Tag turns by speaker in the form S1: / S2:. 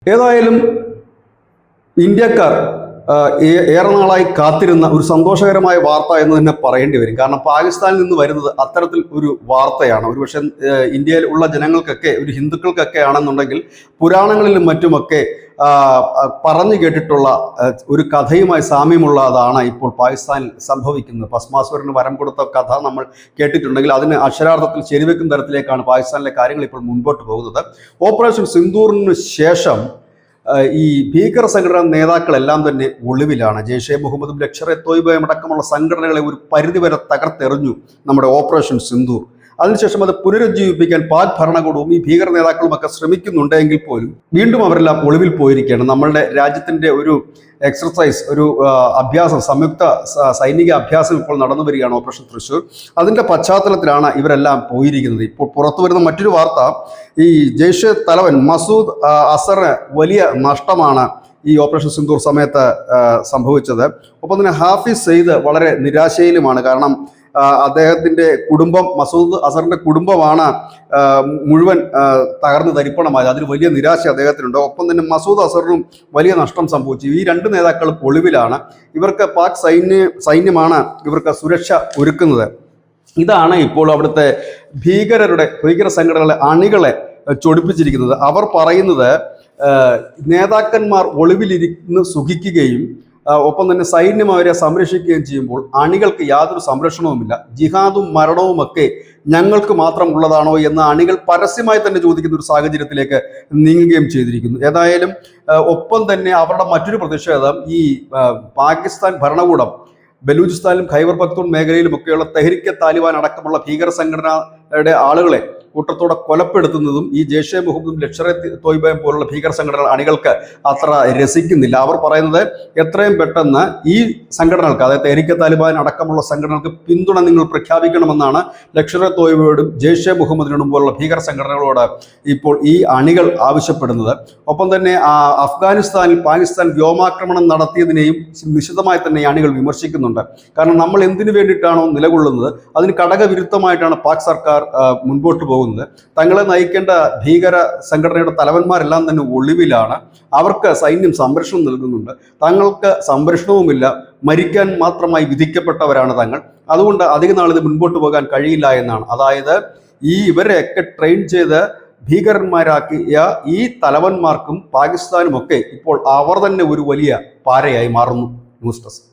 S1: ഏതായാലും ഇന്ത്യക്കാർ ഏറെ നാളായി കാത്തിരുന്ന ഒരു സന്തോഷകരമായ വാർത്ത എന്ന് തന്നെ പറയേണ്ടി വരും. കാരണം പാകിസ്ഥാനിൽ നിന്ന് വരുന്നത് അത്തരത്തിൽ ഒരു വാർത്തയാണ്. ഒരുപക്ഷെ ഇന്ത്യയിൽ ഉള്ള ജനങ്ങൾക്കൊക്കെ, ഒരു ഹിന്ദുക്കൾക്കൊക്കെ ആണെന്നുണ്ടെങ്കിൽ പുരാണങ്ങളിലും മറ്റുമൊക്കെ പറഞ്ഞു കേട്ടിട്ടുള്ള ഒരു കഥയുമായി സാമ്യമുള്ളതാണ് ഇപ്പോൾ പാകിസ്ഥാനിൽ സംഭവിക്കുന്നത്. ഭസ്മാസുരന് വരം കൊടുത്ത കഥ നമ്മൾ കേട്ടിട്ടുണ്ടെങ്കിൽ അതിന് അക്ഷരാർത്ഥത്തിൽ ശരിവെക്കും തരത്തിലേക്കാണ് പാകിസ്ഥാനിലെ കാര്യങ്ങൾ ഇപ്പോൾ മുൻപോട്ട് പോകുന്നത്. ഓപ്പറേഷൻ സിന്ദൂറിന് ശേഷം ഈ ഭീകര സംഘടനാ നേതാക്കളെല്ലാം തന്നെ ഒളിവിലാണ്. ജെയ്ഷെ മുഹമ്മദും ലഷ്കർ-ഇ തോയ്ബയും അടക്കമുള്ള സംഘടനകളെ ഒരു പരിധിവരെ തകർത്തെറിഞ്ഞു നമ്മുടെ ഓപ്പറേഷൻ സിന്ദൂർ. അതിനുശേഷം അത് പുനരുജ്ജീവിപ്പിക്കാൻ പാക് ഭരണകൂടവും ഈ ഭീകര നേതാക്കളുമൊക്കെ ശ്രമിക്കുന്നുണ്ടെങ്കിൽ പോലും വീണ്ടും അവരെല്ലാം ഒളിവിൽ പോയിരിക്കുകയാണ്. നമ്മളുടെ രാജ്യത്തിൻ്റെ ഒരു എക്സർസൈസ്, ഒരു അഭ്യാസം, സംയുക്ത സൈനിക അഭ്യാസം ഇപ്പോൾ നടന്നു വരികയാണ്, ഓപ്പറേഷൻ തൃശ്ശൂർ. അതിൻ്റെ പശ്ചാത്തലത്തിലാണ് ഇവരെല്ലാം പോയിരിക്കുന്നത്. ഇപ്പോൾ പുറത്തു വരുന്ന മറ്റൊരു വാർത്ത, ഈ ജെയ്ഷെ തലവൻ മസൂദ് അസറിന് വലിയ നഷ്ടമാണ് ഈ ഓപ്പറേഷൻ സിന്ദൂർ സമയത്ത് സംഭവിച്ചത്. ഒപ്പം തന്നെ ഹാഫിസ് സയ്യിദ് വളരെ നിരാശയിലുമാണ്. കാരണം അദ്ദേഹത്തിൻ്റെ കുടുംബം, മസൂദ് അസറിൻ്റെ കുടുംബമാണ് മുഴുവൻ തകർന്ന് തരിപ്പണമായത്. അതിന് വലിയ നിരാശ അദ്ദേഹത്തിനുണ്ട്. ഒപ്പം തന്നെ മസൂദ് അസറിനും വലിയ നഷ്ടം സംഭവിച്ചു. ഈ രണ്ട് നേതാക്കളും ഒളിവിലാണ്. ഇവർക്ക് പാക് സൈന്യമാണ് ഇവർക്ക് സുരക്ഷ ഒരുക്കുന്നത്. ഇതാണ് ഇപ്പോൾ അവിടുത്തെ ഭീകര സംഘടനകളെ അണികളെ ചൊടിപ്പിച്ചിരിക്കുന്നത്. അവർ പറയുന്നത് നേതാക്കന്മാർ ഒളിവിലിരുന്ന് സുഖിക്കുകയും ഒപ്പം തന്നെ സൈന്യം അവരെ സംരക്ഷിക്കുകയും ചെയ്യുമ്പോൾ അണികൾക്ക് യാതൊരു സംരക്ഷണവുമില്ല, ജിഹാദും മരണവുമൊക്കെ ഞങ്ങൾക്ക് മാത്രം ഉള്ളതാണോ എന്ന് അണികൾ പരസ്യമായി തന്നെ ചോദിക്കുന്ന ഒരു സാഹചര്യത്തിലേക്ക് നീങ്ങുകയും ചെയ്തിരിക്കുന്നു. ഏതായാലും ഒപ്പം തന്നെ അവരുടെ മറ്റൊരു പ്രതിഷേധം, ഈ പാകിസ്ഥാൻ ഭരണകൂടം ബലൂചിസ്ഥാനിലും ഖൈബർ പഖ്തൂൺ മേഖലയിലുമൊക്കെയുള്ള തെഹ്രിക്കെ താലിബാൻ അടക്കമുള്ള ഭീകര സംഘടനയുടെ ആളുകളെ കൂട്ടത്തോടെ കൊലപ്പെടുത്തുന്നതും ഈ ജെയ്ഷെ മുഹമ്മദും ലഷ്കർ-ഇ തോയ്ബയും പോലുള്ള ഭീകര സംഘടന അണികൾക്ക് അത്ര രസിക്കുന്നില്ല. അവർ പറയുന്നത് എത്രയും പെട്ടെന്ന് ഈ സംഘടനകൾക്ക്, അതായത് തെഹ്രിക്കെ താലിബാൻ അടക്കമുള്ള സംഘടനകൾക്ക് പിന്തുണ നിങ്ങൾ പ്രഖ്യാപിക്കണമെന്നാണ് ലഷ്കർ-ഇ തോയ്ബയോടും ജെയ്ഷെ മുഹമ്മദിനോടും പോലുള്ള ഭീകര സംഘടനകളോട് ഇപ്പോൾ ഈ അണികൾ ആവശ്യപ്പെടുന്നത്. ഒപ്പം തന്നെ അഫ്ഗാനിസ്ഥാനിൽ പാകിസ്ഥാൻ വ്യോമാക്രമണം നടത്തിയതിനെയും നിശിതമായി തന്നെ ഈ അണികൾ വിമർശിക്കുന്നുണ്ട്. കാരണം നമ്മൾ എന്തിനു വേണ്ടിയിട്ടാണോ നിലകൊള്ളുന്നത് അതിന് ഘടകവിരുദ്ധമായിട്ടാണ് പാക് സർക്കാർ മുൻപോട്ട് പോകുന്നത്. തങ്ങളെ നയിക്കേണ്ട ഭീകര സംഘടനയുടെ തലവന്മാരെല്ലാം തന്നെ ഒളിവിലാണ്. അവർക്ക് സൈന്യം സംരക്ഷണം നൽകുന്നുണ്ട്. തങ്ങൾക്ക് സംരക്ഷണവുമില്ല, മരിക്കാൻ മാത്രമായി വിധിക്കപ്പെട്ടവരാണ് തങ്ങൾ. അതുകൊണ്ട് അധിക നാൾ ഇത് മുൻപോട്ട് പോകാൻ കഴിയില്ല എന്നാണ്. അതായത് ഇവരെയൊക്കെ ട്രെയിൻ ചെയ്ത് ഭീകരന്മാരാക്കിയ ഈ തലവന്മാർക്കും പാകിസ്ഥാനുമൊക്കെ ഇപ്പോൾ അവർ തന്നെ ഒരു വലിയ പാരയായി മാറുന്നു. News desk.